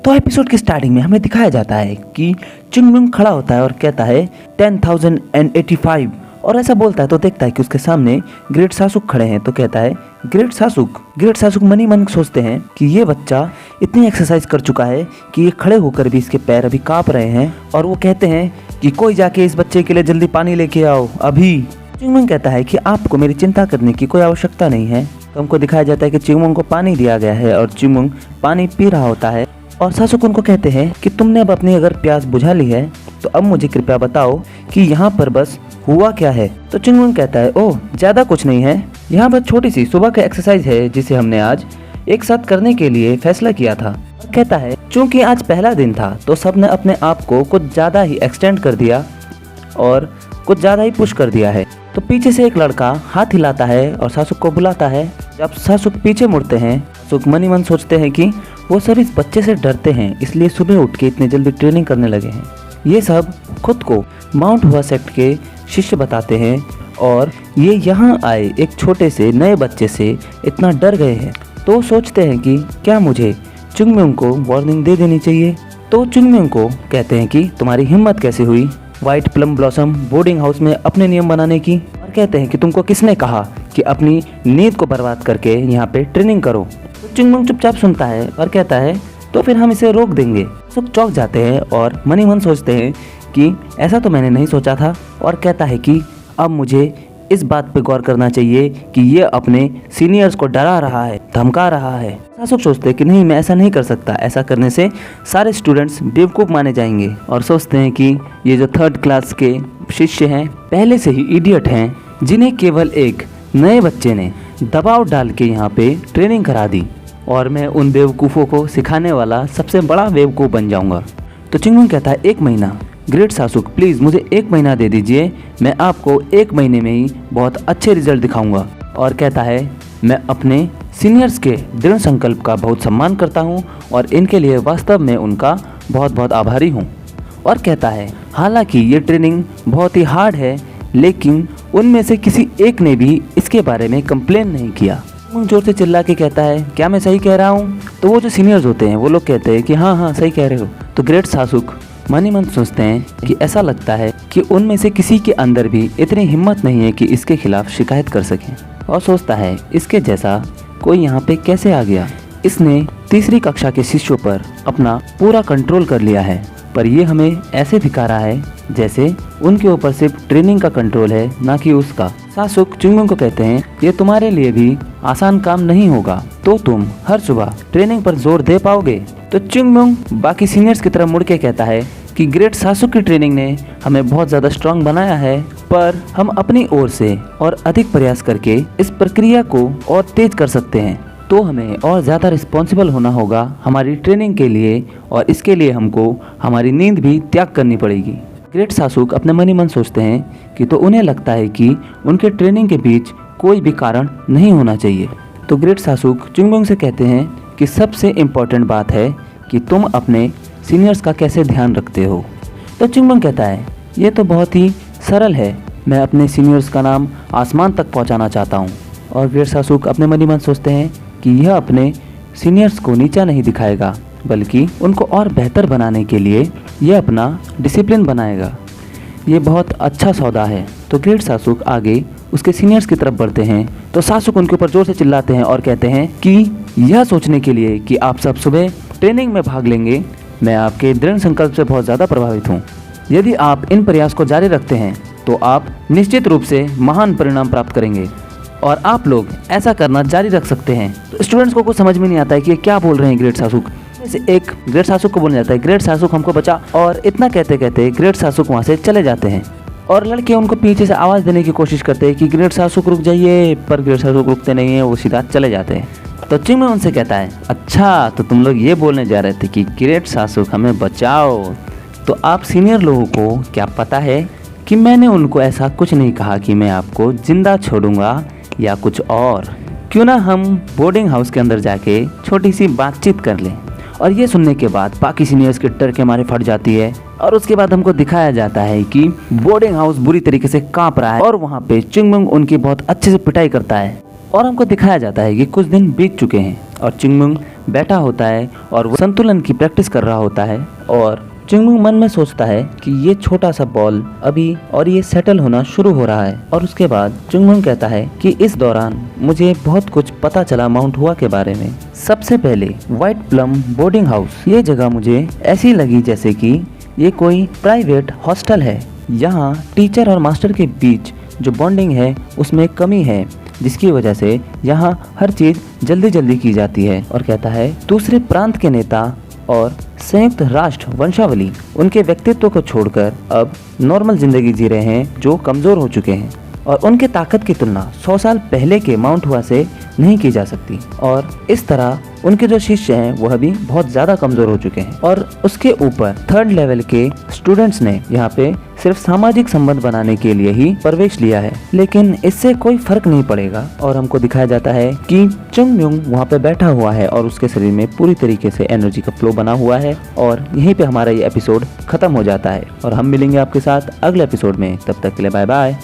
तो एपिसोड की स्टार्टिंग में हमें दिखाया जाता है कि चिंगमुंग खड़ा होता है और कहता है 10,085 और ऐसा बोलता है तो देखता है कि उसके सामने ग्रेट सासुक खड़े हैं। तो कहता है ग्रेट सासुक मन ही मन सोचते हैं कि ये बच्चा इतनी एक्सरसाइज कर चुका है कि ये खड़े होकर भी इसके पैर अभी कांप रहे हैं। और वो कहते हैं कि कोई जाके इस बच्चे के लिए जल्दी पानी लेके आओ अभी। चिंगमुंग कहता है कि आपको मेरी चिंता करने की कोई आवश्यकता नहीं है। तो हमको दिखाया जाता है कि चिंगमुंग को पानी दिया गया है और चिंगमुंग पानी पी रहा होता है। और सासुक उनको कहते हैं कि तुमने अब अपनी अगर प्यास बुझा ली है तो अब मुझे कृपया बताओ कि यहाँ पर बस हुआ क्या है। तो चिंगमुंग कहता है ओह ज्यादा कुछ नहीं है, यहाँ पर छोटी सी सुबह का एक्सरसाइज है जिसे हमने आज एक साथ करने के लिए फैसला किया था। कहता है चूंकि आज पहला दिन था तो सबने अपने आप को कुछ ज्यादा ही एक्सटेंड कर दिया और कुछ ज्यादा ही पुश कर दिया है। तो पीछे से एक लड़का हाथ हिलाता है और सासुक को बुलाता है। जब सासुक पीछे मुड़ते हैं सासुक मन ही मन सोचते हैं कि वो सब इस बच्चे से डरते हैं इसलिए सुबह उठ के इतनी जल्दी ट्रेनिंग करने लगे हैं। ये सब खुद को माउंट हुआ सेक्ट के शिष्य बताते हैं और ये यहाँ आए एक छोटे से नए बच्चे से इतना डर गए हैं। तो सोचते हैं कि क्या मुझे चिंगमुंग को वार्निंग दे देनी चाहिए। तो चिंगमुंग को कहते हैं कि तुम्हारी हिम्मत कैसे हुई white plum blossom boarding house में अपने नियम बनाने की। और कहते हैं कि तुमको किसने कहा कि अपनी नींद को बर्बाद करके यहाँ पे ट्रेनिंग करो। तो चिंगमुंग चुपचाप सुनता है और कहता है तो फिर हम इसे रोक देंगे। सब चौंक जाते हैं और मन ही मन सोचते हैं कि ऐसा तो मैंने नहीं सोचा था। और कहता है कि अब मुझे इस बात पे गौर करना चाहिए कि ये अपने सीनियर्स को डरा रहा है, धमका रहा है। सासुक सोचते हैं कि नहीं मैं ऐसा नहीं कर सकता, ऐसा करने से सारे स्टूडेंट्स बेवकूफ़ माने जाएंगे। और सोचते हैं कि ये जो 3rd क्लास के शिष्य हैं पहले से ही इडियट हैं जिन्हें केवल एक नए बच्चे ने दबाव डाल के यहाँ पे ट्रेनिंग करा दी और मैं उन बेवकूफ़ों को सिखाने वाला सबसे बड़ा बेवकूफ़ बन जाऊँगा। तो चिंगमुंग कहता है 1 महीना। ग्रेट सासुक प्लीज़ मुझे 1 महीना दे दीजिए, मैं आपको 1 महीने में ही बहुत अच्छे रिजल्ट दिखाऊंगा। और कहता है मैं अपने सीनियर्स के दृढ़ संकल्प का बहुत सम्मान करता हूं और इनके लिए वास्तव में उनका बहुत बहुत आभारी हूं। और कहता है हालांकि ये ट्रेनिंग बहुत ही हार्ड है लेकिन उनमें से किसी एक ने भी इसके बारे में कंप्लेन नहीं किया। जोर से चिल्ला के कहता है क्या मैं सही कह रहा हूँ। तो वो जो सीनियर्स होते हैं वो लोग कहते हैं कि हाँ सही कह रहे हो। तो ग्रेट सासुक मन ही मन सोचते हैं कि ऐसा लगता है कि उनमें से किसी के अंदर भी इतनी हिम्मत नहीं है कि इसके खिलाफ शिकायत कर सके। और सोचता है इसके जैसा कोई यहाँ पे कैसे आ गया। इसने 3री कक्षा के शिष्यों पर अपना पूरा कंट्रोल कर लिया है पर ये हमें ऐसे दिखा रहा है जैसे उनके ऊपर सिर्फ ट्रेनिंग का कंट्रोल है ना कि उसका। सासुक चिंगमुंग को कहते हैं ये तुम्हारे लिए भी आसान काम नहीं होगा तो तुम हर सुबह ट्रेनिंग पर जोर दे पाओगे। तो चिंगमुंग बाकी सीनियर्स की तरफ मुड़ के कहता है कि ग्रेट सासुक की ट्रेनिंग ने हमें बहुत ज़्यादा स्ट्रांग बनाया है पर हम अपनी ओर से और अधिक प्रयास करके इस प्रक्रिया को और तेज कर सकते हैं। तो हमें और ज़्यादा रिस्पॉन्सिबल होना होगा हमारी ट्रेनिंग के लिए और इसके लिए हमको हमारी नींद भी त्याग करनी पड़ेगी। ग्रेट सासुक अपने मन ही मन सोचते हैं कि तो उन्हें लगता है कि उनके ट्रेनिंग के बीच कोई भी कारण नहीं होना चाहिए। तो ग्रेट सासुक चिंगमुंग से कहते हैं कि सबसे इम्पोर्टेंट बात है कि तुम अपने सीनियर्स का कैसे ध्यान रखते हो। तो चिंगमुंग कहता है ये तो बहुत ही सरल है, मैं अपने सीनियर्स का नाम आसमान तक पहुंचाना चाहता हूं। और ग्रेट सासुक अपने मन ही मन सोचते हैं कि यह अपने सीनियर्स को नीचा नहीं दिखाएगा बल्कि उनको और बेहतर बनाने के लिए यह अपना डिसिप्लिन बनाएगा। ये बहुत अच्छा सौदा है। तो ग्रेट सासुक आगे उसके सीनियर्स की तरफ बढ़ते हैं तो सासुक उनके ऊपर जोर से चिल्लाते हैं और कहते हैं कि यह सोचने के लिए कि आप सब सुबह ट्रेनिंग में भाग लेंगे मैं आपके दृढ़ संकल्प से बहुत ज़्यादा प्रभावित हूँ। यदि आप इन प्रयास को जारी रखते हैं तो आप निश्चित रूप से महान परिणाम प्राप्त करेंगे और आप लोग ऐसा करना जारी रख सकते हैं। तो स्टूडेंट्स को कुछ समझ में नहीं आता है कि ये क्या बोल रहे हैं ग्रेट सासुक। एक ग्रेट सासुक को बोलने जाता है ग्रेट सासुक हमको बचा। और इतना कहते कहते ग्रेट सासुक वहाँ से चले जाते हैं और लड़के उनको पीछे से आवाज़ देने की कोशिश करते हैं कि ग्रेट सासुक रुक जाइए पर ग्रेट सासुक रुकते नहीं है, वो सीधा चले जाते हैं। तो चिंगमुंग उनसे कहता है अच्छा तो तुम लोग ये बोलने जा रहे थे कि ग्रेट सासुक हमें बचाओ। तो आप सीनियर लोगों को क्या पता है कि मैंने उनको ऐसा कुछ नहीं कहा कि मैं आपको जिंदा छोड़ूंगा या कुछ और। क्यों ना हम बोर्डिंग हाउस के अंदर जाके छोटी सी बातचीत कर लें। और ये सुनने के बाद बाकी सीनियर्स के डर के मारे फट जाती है और उसके बाद हमको दिखाया जाता है कि बोर्डिंग हाउस बुरी तरीके से कांप रहा है और वहाँ पे चिंगमुंग उनकी बहुत अच्छे से पिटाई करता है। और हमको दिखाया जाता है कि कुछ दिन बीत चुके हैं और चिंगमुंग बैठा होता है और वो संतुलन की प्रैक्टिस कर रहा होता है और चिंगमुंग मन में सोचता है कि ये छोटा सा बॉल अभी और ये सेटल होना शुरू हो रहा है। और उसके बाद चिंगमुंग कहता है कि इस दौरान मुझे बहुत कुछ पता चला माउंट हुआ के बारे में। सबसे पहले व्हाइट प्लम बोर्डिंग हाउस, ये जगह मुझे ऐसी लगी जैसे कि ये कोई प्राइवेट हॉस्टल है। यहाँ टीचर और मास्टर के बीच जो बॉन्डिंग है उसमें कमी है, जिसकी वजह से यहाँ हर चीज जल्दी जल्दी की जाती है। और कहता है दूसरे प्रांत के नेता और संयुक्त राष्ट्र वंशावली उनके व्यक्तित्व को छोड़कर अब नॉर्मल जिंदगी जी रहे हैं, जो कमजोर हो चुके हैं और उनके ताकत की तुलना 100 साल पहले के माउंट हुआ से नहीं की जा सकती। और इस तरह उनके जो शिष्य हैं वह भी बहुत ज्यादा कमजोर हो चुके हैं। और उसके ऊपर 3rd लेवल के स्टूडेंट्स ने यहाँ पे सिर्फ सामाजिक संबंध बनाने के लिए ही प्रवेश लिया है, लेकिन इससे कोई फर्क नहीं पड़ेगा। और हमको दिखाया जाता है कि चिंगमुंग वहाँ पे बैठा हुआ है और उसके शरीर में पूरी तरीके से एनर्जी का फ्लो बना हुआ है। और यहीं पे हमारा ये एपिसोड खत्म हो जाता है और हम मिलेंगे आपके साथ अगले एपिसोड में। तब तक के लिए बाय बाय।